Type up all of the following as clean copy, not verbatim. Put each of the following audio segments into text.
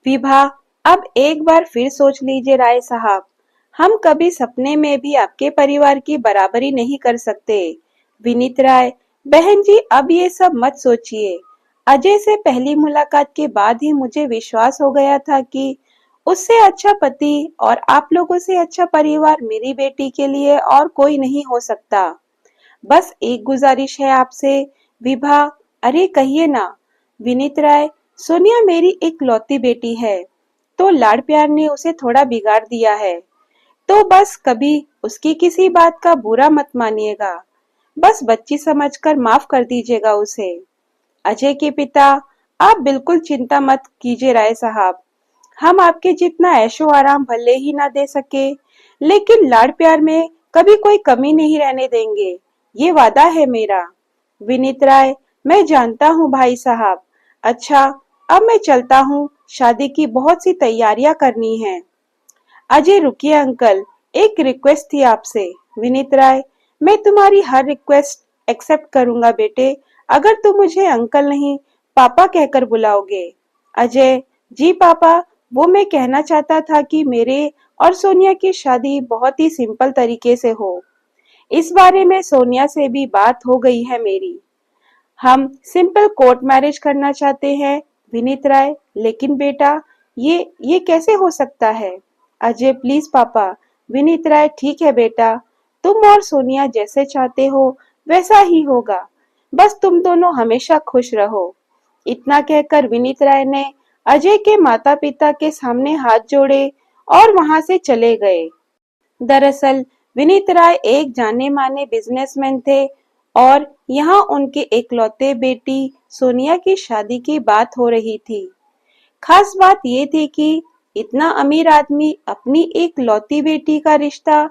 विभा, अब एक बार फिर सोच लीजिए राय साहब। हम कभी सपने में भी आपके परिवार की बराबरी नहीं कर सकते। विनीत राय, बहन जी अब ये सब मत सोचिए। अजय से पहली मुलाकात के बाद ही मुझे विश्वास हो गया था कि उससे अच्छा पति और आप लोगों से अच्छा परिवार मेरी बेटी के लिए और कोई नहीं हो सकता। बस एक गुजारिश है आपसे। विभा, अरे कहिए ना। विनीत राय, सोनिया मेरी इकलौती बेटी है, तो लाड़ प्यार ने उसे थोड़ा बिगाड़ दिया है। तो बस कभी उसकी किसी बात का बुरा मत मानिएगा। बस बच्ची समझकर माफ कर दीजिएगा उसे। अजय के पिता, आप बिल्कुल चिंता मत कीजिए राय साहब। हम आपके जितना ऐशो आराम भले ही ना दे सके, लेकिन लाड़ प्यार में कभी कोई कमी नहीं रहने देंगे। ये वादा है मेरा। विनीत राय, मैं जानता हूँ भाई साहब। अच्छा, अब मैं चलता हूँ, शादी की बहुत सी तैयारियां करनी है। अजय, रुकिए अंकल, एक रिक्वेस्ट थी आपसे। विनीत राय, मैं तुम्हारी हर रिक्वेस्ट एक्सेप्ट करूंगा बेटे, अगर तुम मुझे अंकल नहीं पापा कहकर बुलाओगे। अजय, जी पापा, वो मैं कहना चाहता था कि मेरे और सोनिया की शादी बहुत ही सिंपल तरीके से हो। इस बारे में सोनिया से भी बात हो गई है मेरी। हम सिंपल कोर्ट मैरिज करना चाहते हैं। विनीत राय, लेकिन बेटा ये कैसे हो सकता है? अजय, प्लीज पापा। विनीत राय, ठीक है बेटा, तुम और सोनिया जैसे चाहते हो वैसा ही होगा। बस तुम दोनों हमेशा खुश रहो। इतना कहकर विनीत राय ने अजय के माता पिता के सामने हाथ जोड़े और वहां से चले गए। दरअसल विनीत राय एक जाने माने बिजनेसमैन थे और यहाँ उनके इकलौते बेटी सोनिया की शादी की बात हो रही थी। खास बात ये थी कि इतना अमीर आदमी अपनी एक लौती बेटी का रिश्ता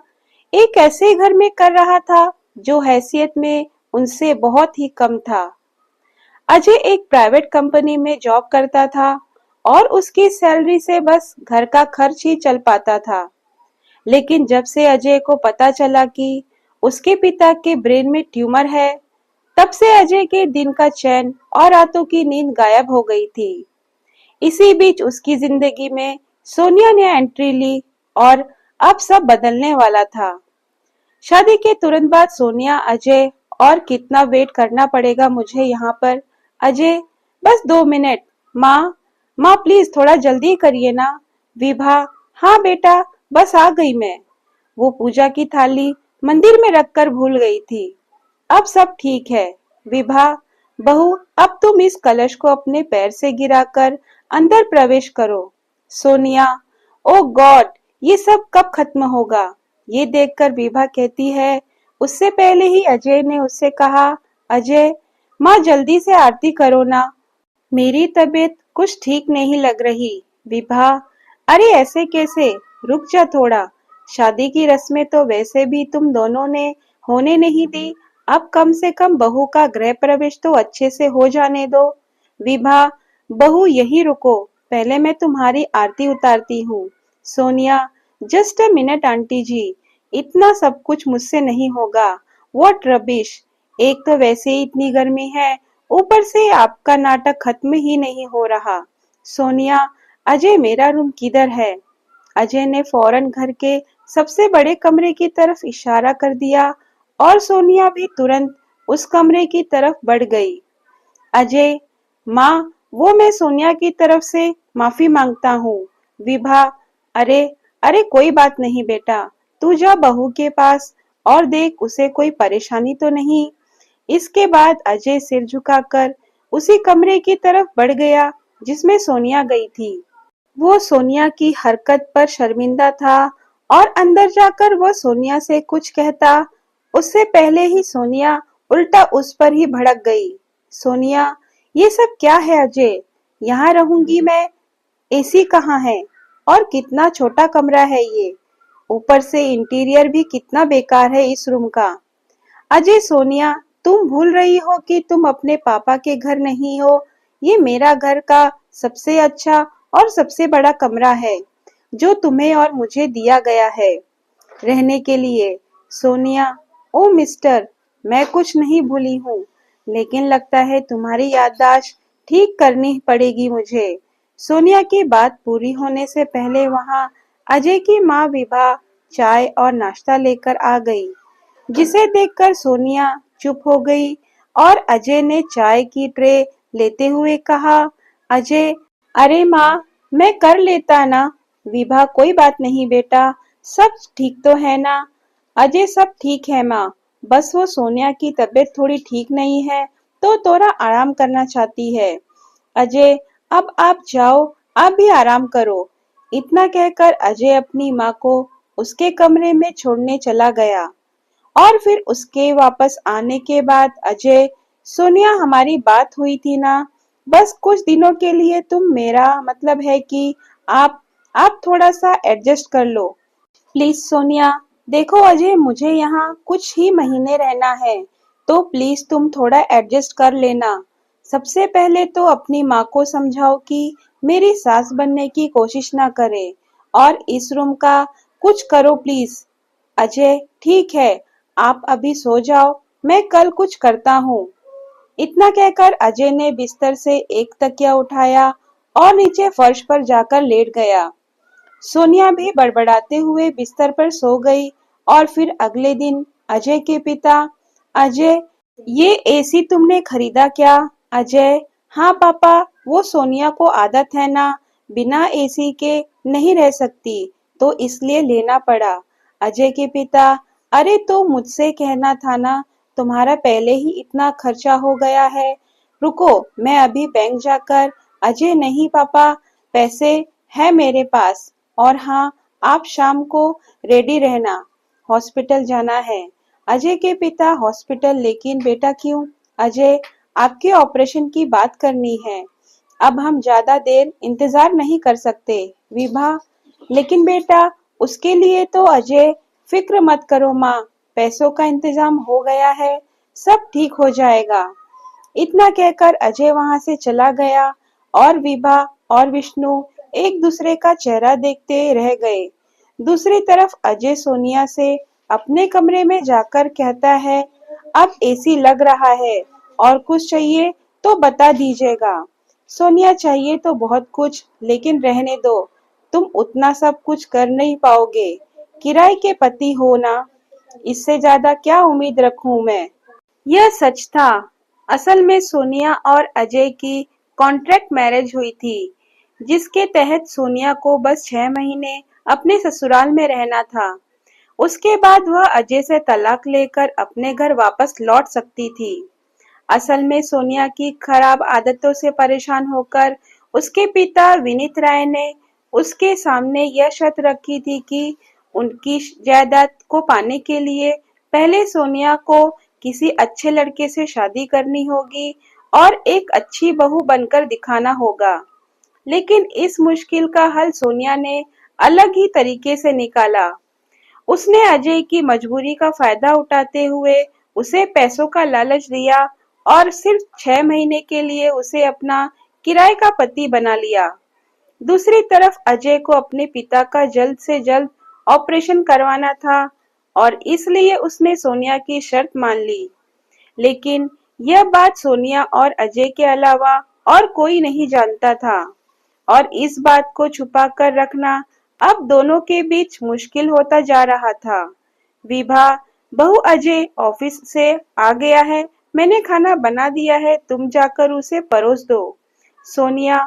एक ऐसे घर में कर रहा था जो हैसियत में उनसे बहुत ही कम था। अजय एक प्राइवेट कंपनी में जॉब करता था और उसकी सैलरी से बस घर का खर्च ही चल पाता था। लेकिन जब से अजय को पता चला कि उसके पिता के ब्रेन में ट्यूमर है, तब से अजय के दिन का चैन और रातों की नींद गायब हो गई थी। इसी बीच उसकी जिंदगी में सोनिया ने एंट्री ली और अब सब बदलने वाला था। शादी के तुरंत बाद सोनिया, अजय, और कितना वेट करना पड़ेगा मुझे यहाँ पर? अजय, बस 2 मिनट। माँ, माँ प्लीज थोड़ा जल्दी करिए ना। विभा, हाँ बेटा, बस आ गई मैं। वो पूजा की थाली मंदिर में रखकर भूल गई थी। अब सब ठीक है। विभा, बहू, अब तुम इस कलश को अपने पैर से गिराकर अंदर प्रवेश करो। सोनिया, ओ गॉड, ये सब कब खत्म होगा? ये देखकर विभा कहती है, उससे पहले ही अजय ने उससे कहा, अजय, माँ जल्दी से आरती करो ना, मेरी तबीयत कुछ ठीक नहीं लग रही। विभा, अरे ऐसे कैसे, रुक जा थोड़ा। शादी की रस्में तो वैसे भी तुम दोनों ने होने नहीं दी, अब कम से कम बहू का गृह प्रवेश तो अच्छे से हो जाने दो। विभा, बहू यही रुको, पहले मैं तुम्हारी आरती उतारती हूँ। Sonia, just a minute aunty ji, इतना सब कुछ मुझसे नहीं होगा। व्हाट रबिश, एक तो वैसे ही इतनी गर्मी है, ऊपर से आपका नाटक खत्म ही नहीं हो रहा। सोनिया, अजय मेरा रूम किधर है? अजय ने फौरन घर के सबसे बड़े कमरे की तरफ इशारा कर दिया और सोनिया भी तुरंत उस कमरे की तरफ बढ़ गई। अजय, माँ, वो मैं सोनिया की तरफ से माफी मांगता हूँ। विभा, अरे अरे कोई बात नहीं बेटा, तू जा बहू के पास और देख उसे कोई परेशानी तो नहीं। इसके बाद अजय सिर झुकाकर उसी कमरे की तरफ बढ़ गया जिसमें सोनिया गई थी। वो सोनिया की हरकत पर शर्मिंदा था और अंदर जाकर वह सोनिया से कुछ कहता उससे पहले ही सोनिया उल्टा उस पर ही भड़क गई। सोनिया, ये सब क्या है अजय? यहाँ रहूंगी मैं, एसी कहाँ है? और कितना छोटा कमरा है ये, ऊपर से इंटीरियर भी कितना बेकार है इस रूम का। अजय, सोनिया, तुम भूल रही हो कि तुम अपने पापा के घर नहीं हो। ये मेरा घर का सबसे अच्छा और सबसे बड़ा कमरा है जो तुम्हें और मुझे दिया गया है रहने के लिए। सोनिया, ओ मिस्टर, मैं कुछ नहीं भूली हूँ, लेकिन लगता है तुम्हारी याददाश्त ठीक करनी पड़ेगी मुझे। सोनिया की बात पूरी होने से पहले वहां अजय की माँ विभा चाय और नाश्ता लेकर आ गई, जिसे देखकर सोनिया चुप हो गई और अजय ने चाय की ट्रे लेते हुए कहा, अजय, अरे माँ, मैं कर लेता ना। विभा, कोई बात नहीं बेटा, सब ठीक तो है ना। अजय, सब ठीक है माँ, बस वो सोनिया की तबीयत थोड़ी ठीक नहीं है तो थोड़ा आराम करना चाहती है। अजय, अब आप जाओ, आप भी आराम करो। इतना कहकर अजय अपनी माँ को उसके कमरे में छोड़ने चला गया। और फिर उसके वापस आने के बाद अजय, सोनिया, हमारी बात हुई थी ना, बस कुछ दिनों के लिए तुम, मेरा मतलब है कि आप थोड़ा सा एडजस्ट कर लो। प्लीज सोनिया, देखो अजय, मुझे यहाँ कुछ ही महीने रहना है, तो प्लीज तुम थोड़ा एडजस्ट कर लेना। सबसे पहले तो अपनी माँ को समझाओ कि मेरी सास बनने की कोशिश ना करे और इस रूम का कुछ करो प्लीज। अजय, ठीक है, आप अभी सो जाओ, मैं कल कुछ करता हूँ। इतना कहकर अजय ने बिस्तर से एक तकिया उठाया और नीचे फर्श पर जाकर लेट गया। सोनिया भी बड़बड़ाते हुए बिस्तर पर सो गई। और फिर अगले दिन अजय के पिता, अजय, ये एसी तुमने खरीदा क्या? अजय, हाँ पापा, वो सोनिया को आदत है ना, बिना एसी के नहीं रह सकती, तो इसलिए लेना पड़ा। अजय के पिता, अरे तो मुझसे कहना था ना, तुम्हारा पहले ही इतना खर्चा हो गया है। रुको, मैं अभी बैंक जाकर। अजय, नहीं पापा, पैसे है मेरे पास। और हाँ, आप शाम को रेडी रहना, हॉस्पिटल जाना है। अजय के पिता, हॉस्पिटल? लेकिन बेटा क्यों? अजय, आपके ऑपरेशन की बात करनी है, अब हम ज्यादा देर इंतजार नहीं कर सकते। विभा, लेकिन बेटा, उसके लिए तो अजय, फिक्र मत करो माँ, पैसों का इंतजाम हो गया है, सब ठीक हो जाएगा। इतना कहकर अजय वहां से चला गया और विभा और विष्णु एक दूसरे का चेहरा देखते रह गए। दूसरी तरफ अजय सोनिया से अपने कमरे में जाकर कहता है, अब एसी लग रहा है और कुछ चाहिए तो बता दीजिएगा। सोनिया, चाहिए तो बहुत कुछ, लेकिन रहने दो, तुम उतना सब कुछ कर नहीं पाओगे, किराए के पति हो ना, इससे ज्यादा क्या उम्मीद रखूं मैं। यह सच था। असल में सोनिया और अजय की कॉन्ट्रैक्ट मैरिज हुई थी, जिसके तहत सोनिया को बस 6 महीने अपने ससुराल में रहना था। उसके बाद वह अजय से तलाक लेकर अपने घर वापस लौट सकती थी। असल में सोनिया की खराब आदतों से परेशान होकर उसके पिता विनीत राय ने उसके सामने यह शर्त रखी थी कि उनकी जायदाद को पाने के लिए पहले सोनिया को किसी अच्छे लड़के से शादी करनी होगी और एक अच्छी बहू बनकर दिखाना होगा। लेकिन इस मुश्किल का हल सोनिया ने अलग ही तरीके से निकाला। उसने अजय की मजबूरी का फायदा उठाते हुए उसे पैसों का लालच दिया और सिर्फ 6 महीने के लिए उसे अपना किराए का पति बना लिया। दूसरी तरफ अजय को अपने पिता का जल्द से जल्द ऑपरेशन करवाना था और इसलिए उसने सोनिया की शर्त मान ली। लेकिन यह बात सोनिया और अजय के अलावा और कोई नहीं जानता था और इस बात को छुपा कर रखना अब दोनों के बीच मुश्किल होता जा रहा था। विभा, बहू, अजय ऑफिस से आ गया है, मैंने खाना बना दिया है, तुम जाकर उसे परोस दो। सोनिया,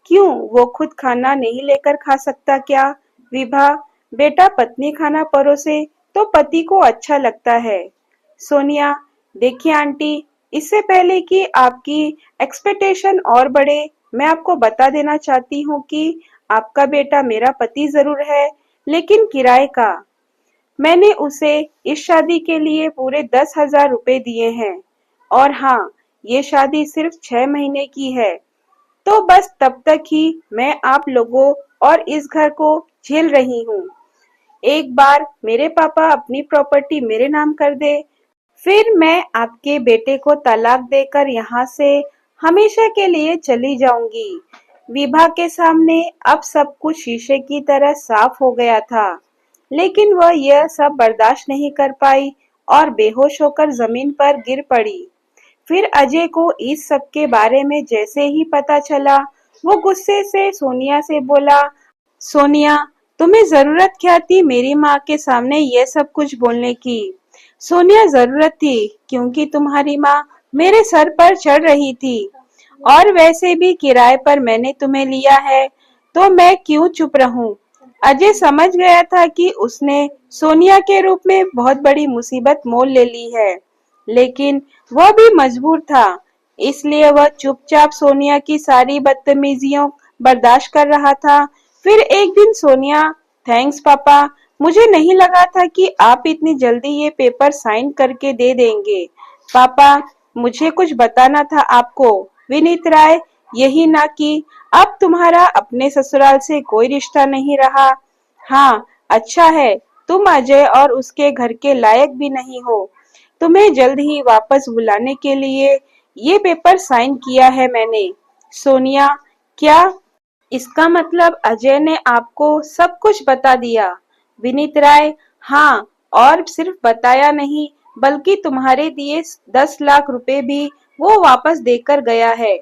क्यों, वो खुद खाना नहीं लेकर खा सकता क्या? विभा, बेटा, पत्नी खाना परोसे तो पति को अच्छा लगता है। सोनिया, देखिए आंटी, इससे पहले कि आपकी एक्सपेक्टेशन और बढ़े, मैं आपको बता देना चाहती हूँ कि आपका बेटा मेरा पति जरूर है, लेकिन किराए का। मैंने उसे इस शादी के लिए पूरे 10,000 रुपए दिए हैं। और हाँ, ये शादी सिर्फ 6 महीने की है, तो बस तब तक ही मैं आप लोगों और इस घर को झेल रही हूँ। एक बार मेरे पापा अपनी प्रॉपर्टी मेरे नाम कर दे, फिर मैं आपके बेटे को तलाक देकर यहाँ से हमेशा के लिए चली जाऊंगी। विभा के सामने अब सब कुछ शीशे की तरह साफ हो गया था, लेकिन वह यह सब बर्दाश्त नहीं कर पाई और बेहोश होकर जमीन पर गिर पड़ी। फिर अजय को इस सब के बारे में जैसे ही पता चला, वो गुस्से से सोनिया से बोला, सोनिया, तुम्हें जरूरत क्या थी मेरी माँ के सामने ये सब कुछ बोलने की? सोनिया, जरूरत थी क्योंकि तुम्हारी माँ मेरे सर पर चढ़ रही थी, और वैसे भी किराए पर मैंने तुम्हें लिया है, तो मैं क्यों चुप रहूं? अजय समझ गया था कि उसने सोनिया के रूप में बहुत बड़ी मुसीबत मोल ले ली है, लेकिन वह भी मजबूर था, इसलिए वह चुपचाप सोनिया की सारी बदतमीजियों बर्दाश्त कर रहा था। फिर एक दिन सोनिया, थैंक्स पापा, मुझे नहीं लगा था कि आप इतनी जल्दी ये पेपर साइन करके दे देंगे। पापा, मुझे कुछ बताना था आपको, विनीत राय, यही ना कि अब तुम्हारा अपने ससुराल से कोई रिश्ता नहीं रहा। हाँ, अच्छा है, तुम अजय और उसके घर के लायक भी नहीं हो। तुम्हें जल्द ही वापस बुलाने के लिए ये पेपर साइन किया है मैंने। सोनिया, क्या इसका मतलब अजय ने आपको सब कुछ बता दिया? विनीत राय, हाँ, और सिर्फ बताया नहीं, बल्कि तुम्हारे दिए 10 लाख रुपए भी वो वापस देकर गया है।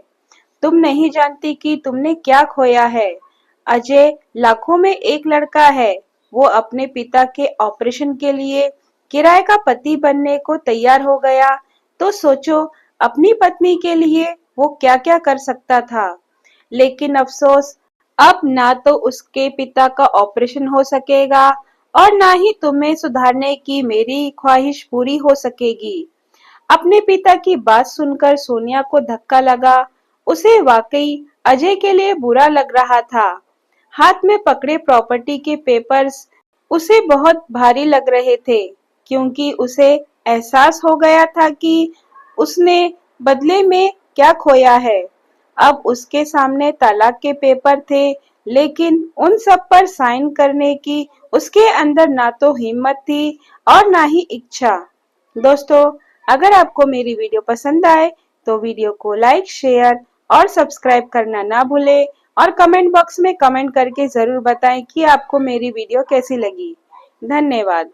तुम नहीं जानती कि तुमने क्या खोया है। अजय लाखों में एक लड़का है। वो अपने पिता के ऑपरेशन के लिए किराए का पति बनने को तैयार हो गया, तो सोचो अपनी पत्नी के लिए वो क्या क्या कर सकता था। लेकिन अफसोस, अब ना तो उसके पिता का ऑपरेशन हो सकेगा और ना ही तुम्हें सुधारने की मेरी ख्वाहिश पूरी हो सकेगी। अपने पिता की बात सुनकर सोनिया को धक्का लगा। उसे वाकई अजय के लिए बुरा लग रहा था। हाथ में पकड़े प्रॉपर्टी के पेपर्स उसे बहुत भारी लग रहे थे, क्योंकि उसे एहसास हो गया था कि उसने बदले में क्या खोया है। अब उसके सामने तलाक के पेपर थे, लेकिन उन सब पर साइन करने की उसके अंदर ना तो हिम्मत थी और ना ही इच्छा। दोस्तों, अगर आपको मेरी वीडियो पसंद आए तो वीडियो को लाइक, शेयर और सब्सक्राइब करना ना भूलें, और कमेंट बॉक्स में कमेंट करके जरूर बताएं कि आपको मेरी वीडियो कैसी लगी। धन्यवाद।